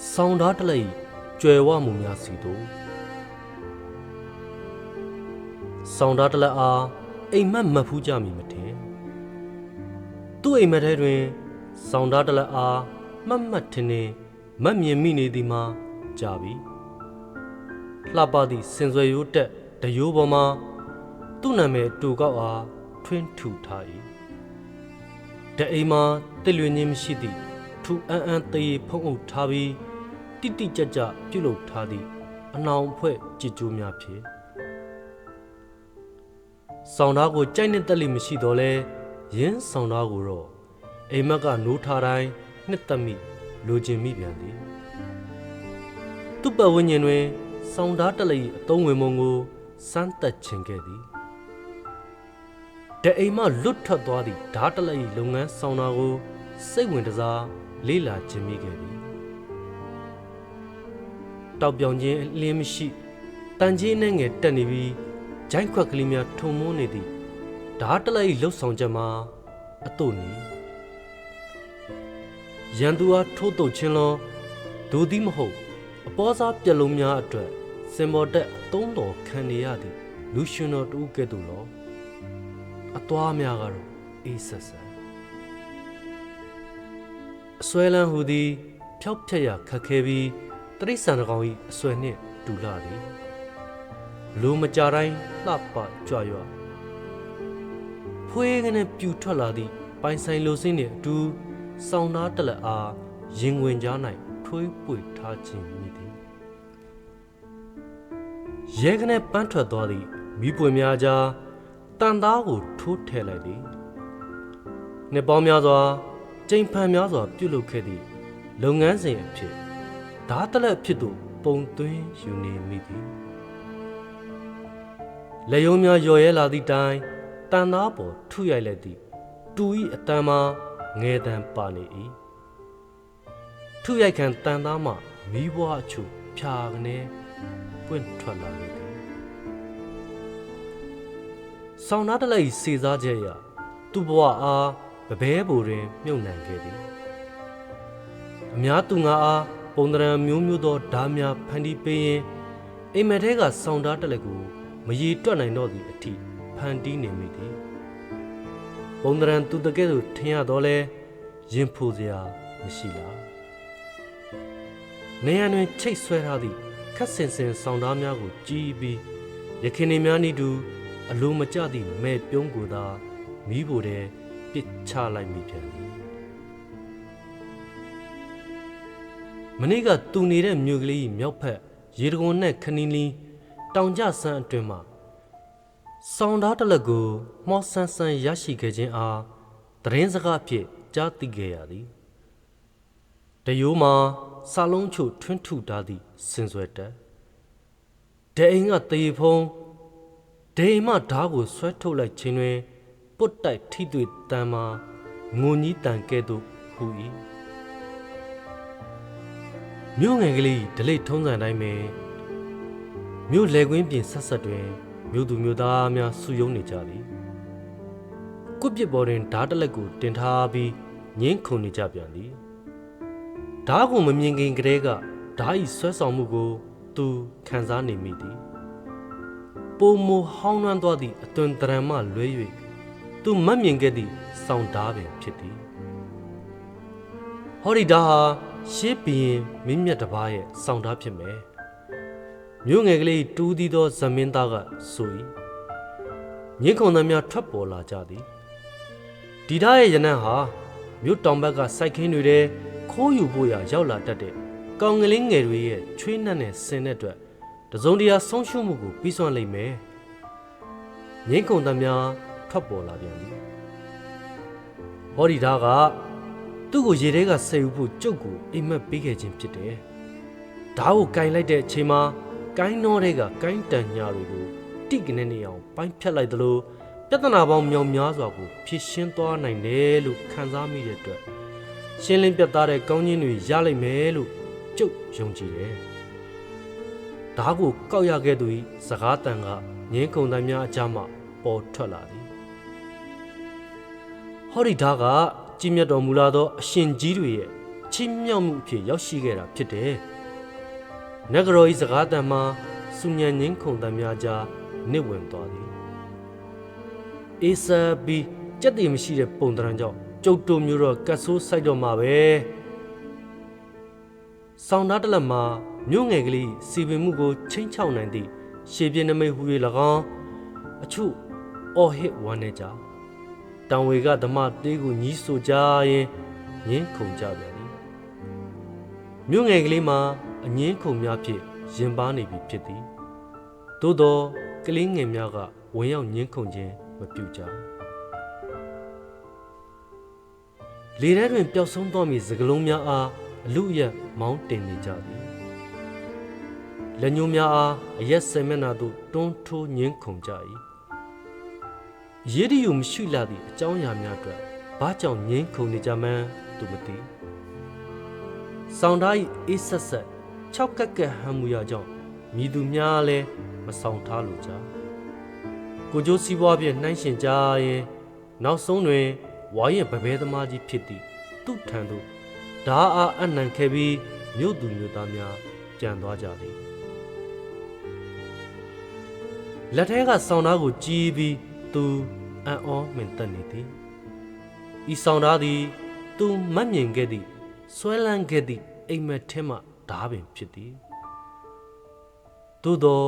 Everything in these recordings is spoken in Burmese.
ဆောင်းသားတလက်ကျွယ်ဝမှုများစီတို့ဆောင်းသားတလက်အားအိမ်မက်မဖူးကြမီမထင်သူ့အိမ်မက်ထဲတွင်ဆောင်းသားတလက်အားမတ်ထင်းထင်းမတ်မြင်မိနေသည်မှာကြာပြီလှပသည့်စင်စွယ်ရိုးတက်တရိုးပေါ်မှာသူ့နာမည်တူကောက်အားထွင်းထူထား၏တအိမ်မှာတစ်လွင်ချင်းမရှိသည့်ထူအန်းတရေဖုံးအုပ်ထားပြီးတိတိကျကျပြုလုပ်ထားသည့်အနှောင်အဖွဲ့ကြည်ကျိုးများဖြစ်ဆောင်းသားကိုကြိုက်နှစ်သက်လိမရှိတော့လဲရင်းဆောင်းသားကိုတော့အိမ်မက်ကနိုးထားတိုင်းနှစ်သက်မိလိုချင်မိပြန်သည်သူ့ပတ်ဝန်းကျင်တွင်ဆောင်းသားတလက်အသုံးဝင်ပုံကိုစမ်းသပ်ခြင်းခဲ့သည်တအိမ်မှလွတ်ထွက်သွားသည့်ဓာတ်တလက်လုပ်ငန်းဆောင်းသားကိုစိတ်ဝင်တစားလေးလာခြင်းမိခဲ့သည်တောက်ပြောင်ခြင်းအလင်းမရှိတန်ကြီးနဲ့ငယ်တက်နေပြီးဂျိုင်းခွက်ကလေးများထုံမိုးနေသည်ဓာတ်တလက်လှုပ်ဆောင်ချက်မှာအတုနေရန်သူအားထိုးတုပ်ခြင်းလောဒိုသည်မဟုတ်အပေါ်စားပြက်လုံးများအတွက်စင်ပေါ်တက်အသုံးတော်ခံနေရသည်လူရှင်တော်တူကဲ့သို့လောအသွားများကတော့အေးဆက်ဆက်အစွဲလန်းဟူသည်ဖြောက်ဖြက်ရခက်ခဲပြီးတရိษံတကောင်၏အစွဲနှင့်တူလာသည်လူမကြတိုင်းလှပကြွရွဖွေးကနေပြူထွက်လာသည့်ပိုင်ဆိုင်လိုစင်းနှင့်အတူဆောင်းသားတလက်အားရင်ဝင်ကြား၌ထွေးပွေထားခြင်းမိသည်ရဲကနေပန်းထွက်သွားသည့်မိပွေများကြားတန်သားကိုထိုးထည့်လိုက်သည်နှစ်ပေါင်းများစွာကြိမ်ဖန်များစွာပြုလုပ်ခဲ့သည့်လုပ်ငန်းစဉ်အဖြစ်ဓာတ်တလက်ဖြစ်သို့ပုံသွင်းယူနေမိသည်လက်ရုံးများရော်ရဲလာသည့်တိုင်တန်သားပေါ်ထုရိုက်လိုက်သည့်တူ၏အတန်မှာငယ်တန်ပါနေ၏ထုရိုက်ခံတန်သားမှမီးဘွားအချို့ဖြာကနေပွင့်ထွက်လာလေသည်ဆောင်းသားတလက်စေစားချက်ရသူ့ဘဝအားပပဲဘူတွင်မြုပ်နှံခဲ့သည်အများသူငါအားပုံသဏ္ဍာန်မျိုးမျိုးသောဓာတ်များဖန်တီးပေးရင်အိမ်မက်ထဲကဆောင်းသားတလက်ကိုမရေတွက်နိုင်တော့သည့်အထိဖန်တီးနေမိသည်ပုံသဏ္ဍာန်သူတကယ်သို့ထင်ရတော့လဲရင်ဖူစရာမရှိလားနေရတွင်ချိတ်ဆွဲထားသည့်ခက်ဆင်ဆင်ဆောင်းသားများကိုကြည်ပြီးရခင်နေများဤတူအလိုမကျသည့်မဲ့ပြုံးကိုသာမီးဖို့တဲ့ပစ်ချလိုက်မိပြန်သည်မနေ့ကသူနေတဲ့မြို့ကလေးမြောက်ဖက်ရေတံခွန်နဲ့ခနီးလင်းတောင်ကျဆန်းအတွင်မှဆောင်းသားတလက်ကိုမောဆန်းဆန်းရရှိခဲ့ခြင်းအားသတင်းစကားဖြင့်ကြားသိခဲ့ရသည်တရိုးမှာစာလုံးချို့ထွန်းထူထားသည့်စင်စွဲတက်ဒဲအိမ်ကတေဖုံးဒဲအိမ်မှဓားကိုဆွဲထုတ်လိုက်ခြင်းတွင်ပုတ်တိုက်ထိတွေ့တန်မှာငုံကြီးတန်ကဲ့သို့ဟူ၏မြို့ငယ်ကလေးဒလိထုံးစံတိုင်းပဲမြို့လေကွင်းပြင်ဆက်ဆက်တွင်မြို့သူမြို့သားများစုယုံနေကြသည်ကွပ်ပစ်ပေါ်တွင်ဓာတ်တလက်ကိုတင်ထားပြီးငင်းခုန်နေကြပြန်သည်ဓာတ်ကိုမမြင်ခင်ကတည်းကဓာတ်၏ဆွဲဆောင်မှုကိုသူခံစားနေမိသည်ပုံမဟောင်းနှမ်းသွားသည့်အသွင်တရံမှလွဲ၍သူမမြင်ခဲ့သည့်စောင်းဓာတ်ပင်ဖြစ်သည်ဟောဒီဓာတ်ဟာရှေးဘီရင်မင်းမြတ်တစ်ပါးရဲ့စောင်းဓာတ်ဖြစ်မယ်မြို့ငယ်ကလေးတူးသီးသောဇမင်းသားကဆို၏ညင်းခုန်သမျှထွက်ပေါ်လာကြသည်ဒီဓာတ်ရဲ့ရနံ့ဟာမြို့တောင်ဘက်ကစိုက်ခင်းတွေထဲခိုးယူဖို့ရရောက်လာတတ်တဲ့ကောင်ကလေးငယ်တွေရဲ့ချွေးနှံ့နဲ့ဆင်တဲ့အတွက်တစုံတရာဆုံးရှုံးမှုကိုပြီးစွမ်းလိမ့်မယ်ညင်းခုန်သမျှထွက်ပေါ်လာပြန်သည်ဟောဒီဓာတ်ကသူ့ကိုရေထဲကဆယ်ယူဖို့ကြုတ်ကိုအိမ်မက်ပေးခဲ့ခြင်းဖြစ်တယ်ဓာတ်ကိုကင်လိုက်တဲ့အချိန်မှာကိုင်းနောတွေကကိုင်းတန်ညာတွေကိုတိကနေနေအောင်ပိုင်းဖြတ်လိုက်သလိုပြဿနာပေါင်းမြောင်များစွာကိုဖြည့်ရှင်းသွားနိုင်တယ်လို့ခံစားမိတဲ့အတွက်ရှင်းလင်းပြတ်သားတဲ့ကောင်းခြင်းတွေရလိမ့်မယ်လို့ကြုတ်ယုံကြည်တယ်။ဓာတ်ကိုကောက်ရခဲ့သူ၏စကားတန်ကငင်းခုန်တိုင်းများအကြားမှပေါ်ထွက်လာသည်။ဟောဒီဓာတ်ကကြီးမြတ်တော်မူလာသောအရှင်ကြီးတွေရဲ့ခြ ချင်းမြောက်မှုအဖြစ်ရောက်ရှိခဲ့တာဖြစ်တယ်နဂရောဤစကားတန်မှာစုညံငင်းခုန်တမ်းများကြားနစ်ဝင်သွားသည်အေဆာဘီကြက်တည်မရှိတဲ့ပုံတရံကြောင့်ကျုပ်တို့မျိုးတော့ကတ်ဆိုးဆိုင်တော့မှာပဲဆောင်းသားတလက်မှာမြို့ငယ်ကလေးစီပင်မှုကိုချင်းချောက်နိုင်သည့်ရှေပြင်းနမိတ်ဟူ၍၎င်းအချို့အော်ဟစ်ဝမ်းနေကြတံဝေကဓမ္မသေးကိုညီးဆိုကြရင်ငင်းခုန်ကြပြန်သည်မြို့ငယ်ကလေးမှာအငင်းခုန်များဖြင့်ရင်ပါနေပြီဖြစ်သည်သို့သောကလေးငယ်များကဝင်ရောက်ငင်းခုန်ခြင်းမပြုကြလေထဲတွင်ပျောက်ဆုံးသောမည်စကလုံးများအားအလူအယက်မောင်းတင်နေကြသည်လက်ညှိုးများအားအရက်ဆယ်မျက်နှာသို့တွန်းထိုးငင်းခုန်ကြ၏ရေဒီယိုမရှိလာသည့်အကြောင်းအရာများအတွက်ဘာကြောင့်ငင်းခုန်နေကြမှန်းသူမသိဆောင်းသား၏အေးဆက်ဆက်၆ကက်ကက်ဟမ်းမူရာကြောင့်မြည်သူများလည်းမဆောင်ထားလိုကြကိုကျိုးစီးပွားဖြင့်နှိုင်းရှင်ကြရင်နောက်ဆုံးတွင်ဝါရင်ပပဲသမားကြီးဖြစ်သည့်သူ့ထံသို့ဓာအားအနှံခဲ့ပြီးမြို့သူမြို့သားများကြံသွားကြသည်လက်ထဲကဆောင်းသားကိုကြည်ပြီးသူအံ့ဩမင်သက်နေသည်ဤဆောင်းသားသည်သူမတ်မြင်ခဲ့သည့်ဆွဲလန်းခဲ့သည့်အိမ်မက်ထဲမှဓာပင်ဖြစ်သည်သို့သော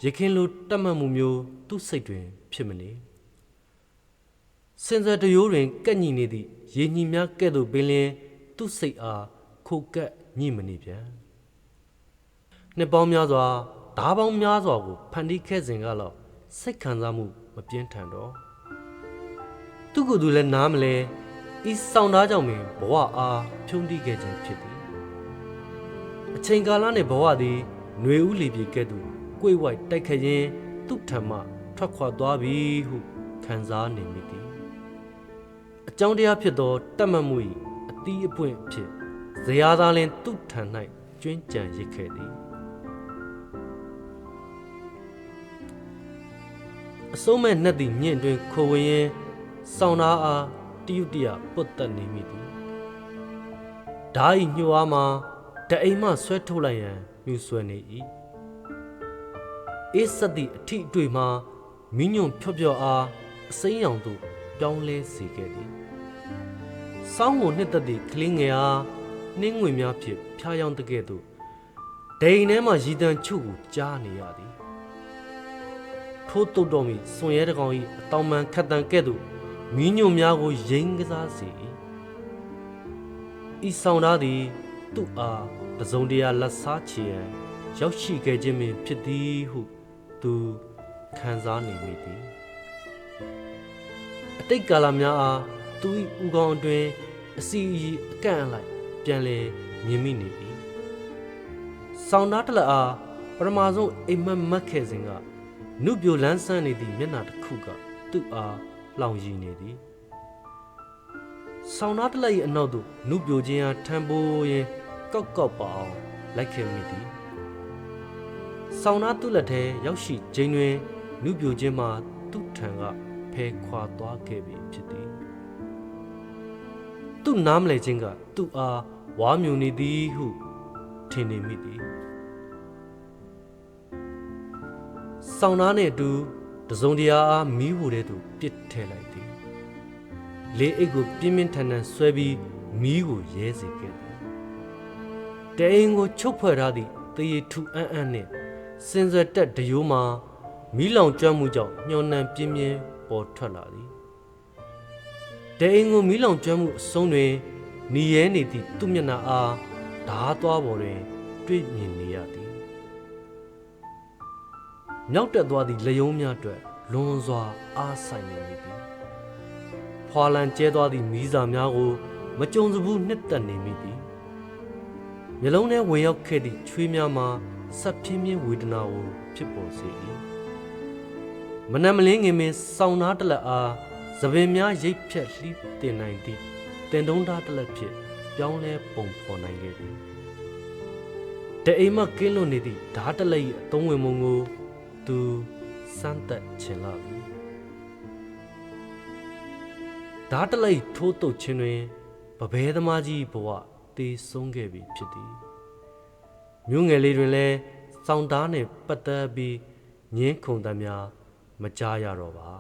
ရခင်လိုတတ်မှတ်မှုမျိုးသူ့စိတ်တွင်ဖြစ်မနေစင်စယ်တရိုးတွင်ကက်ညီနေသည့်ရေညီများကဲ့သို့ပင်လျင်သူ့စိတ်အားခိုကက်ညှိမနေပြန်နှစ်ပေါင်းများစွာဓာပေါင်းများစွာကိုဖန်တီးခဲ့စဉ်ကလောက်စိတ်ခံစားမှုမပြင်းထန်တော့သူကသူလည်းနားမလဲဤဆောင်သားကြောင့်ပင်ဘဝအားဖြုံးတီးခဲ့ခြင်းဖြစ်သည်အချိန်ကာလနှင့်ဘဝသည်ຫນွေဦးလေပြေကဲ့သို့ကိုယ်ဝိုက်တိုက်ခတ်ရင်သူ့ထံမှထွက်ခွာသွားပြီဟုခံစားနေမိသည်အကြောင်းတရားဖြစ်သောတတ်မှတ်မှု၏အသီးအပွင့်ဖြစ်ဇရာသားလင်သူ့ထံ၌ကျွင်းကြံရစ်ခဲ့သည်အစိုးမဲ့နှက်သည့်ညင့်တွင်ခိုဝင်ရင်ဆောင်းသားအားတယုတရပုတ်တက်နေမိသည်ဓာဤညှို့အားမှာတအိမ်မှဆွဲထုတ်လိုက်ရန်မြူဆွဲနေ၏အေးဆက်သည့်အထိအတွေ့မှာမိညွန့်ဖြော့ဖြော့အားအစိမ်းရောင်သို့ပြောင်းလဲစေခဲ့သည်စောင်းကိုနှစ်သက်သည့်ကလေးငယ်အားနှင်းငွေများဖြင့်ဖျားယောင်းတကဲ့သို့ဒိန်ထဲမှရည်တံချုပ်ကိုကြားနေရသည်ထိုးတုတ်တော်မီစွန်ရဲတကောင်၏အတောင်ပံခတ်တန်ကဲ့သို့မိညွန့်များကိုရိမ့်ကစားစေ၏ဤဆောင်သားသည်သူ့အားတစုံတရာလက်စားချေရန်ရောက်ရှိခဲ့ခြင်းပင်ဖြစ်သည်ဟုသူခံစားနေမိသည်အတိတ်ကာလများအားသူ၏ဥကောင်းအတွင်းအစီအီအကန့်အလိုက်ပြန်လည်မြင်မိနေပြီဆောင်းသားတလက်အားပထမဆုံးအိမ်မက်မက်ခဲ့စဉ်ကနုပြိုလန်းဆန်းနေသည့်မျက်နှာတစ်ခုကသူ့အားလောင်ရည်နေသည်ဆောင်းသားတလက်၏အနောက်သို့နုပြိုခြင်းအားထမ်းပိုးရင်းကောက်ကောက်ပါအောင်လိုက်ခဲ့မိသည်ဆောင်းသားသူ့လက်ထဲရောက်ရှိခြင်းတွင်နုပြိုခြင်းမှာသူ့ထံကဖဲခွာသွားခဲ့ပြီဖြစ်သည်သူ့နားမလဲခြင်းကသူ့အားဝါမြူနေသည်ဟုထင်နေမိသည်ဆောင်းသားနှင့်အတူတစုံတရာအားမီးဝူတဲ့သူပစ်ထည့်လိုက်သည်လေအိတ်ကိုပြင်းပြင်းထန်ထန်ဆွဲပြီးမီးကိုရဲစေခဲ့သည်တအိမ်ကိုချုပ်ဖွဲ့ထားသည့်တရေထူအန်းအန်းနှင့်စင်စယ်တက်တရိုးမှာမီးလောင်ကျွမ်းမှုကြောင့်ညှော်နှံပြင်းပြင်းပေါ်ထွက်လာသည်တအိမ်ကိုမီးလောင်ကျွမ်းမှုအဆုံးတွင်နီရဲနေသည့်သူ့မျက်နှာအားဓားသွားပေါ်တွင်တွေ့မြင်နေရသည်မြောက်တက်သွားသည့်လျုံများအတွက်လွန်စွာအားဆိုင်နေမိသည်ဖွာလန်ကျဲသွားသည့်မီးစာများကိုမကြုံစဘူးနှစ်သက်နေမိသည်မျက်လုံးထဲဝင်ရောက်ခဲ့သည့်ချွေးများမှာဆက်ပြင်းပြင်းဝေဒနာကိုဖြစ်ပေါ်စေ၏မနက်မလင်းငင်ပင်ဆောင်းသားတလက်အားသပင်များရိပ်ဖြတ်လှီးတင်နိုင်သည့်တင်တုံးသားတလက်ဖြင့်ပြောင်းလဲပုံဖော်နိုင်ခဲ့သည်တအိမ်မှကင်းလွတ်နေသည့်ဓာတလက်၏အသုံးဝင်မှုကိုသူစမ်းသက်ချင်လာပြီဓာတလက်ထိုးတုတ်ခြင်းတွင်ပပဲသမားကြီးဘဝတ သေဆုံးခဲ့ပြီဖြစ်သည်မြို့ငယ်လေးတွင်လည်းစောင့်သားနှင့်ပတ်သက်ပြီးငင်းခုန်သမျှမကြားရတော့ပါ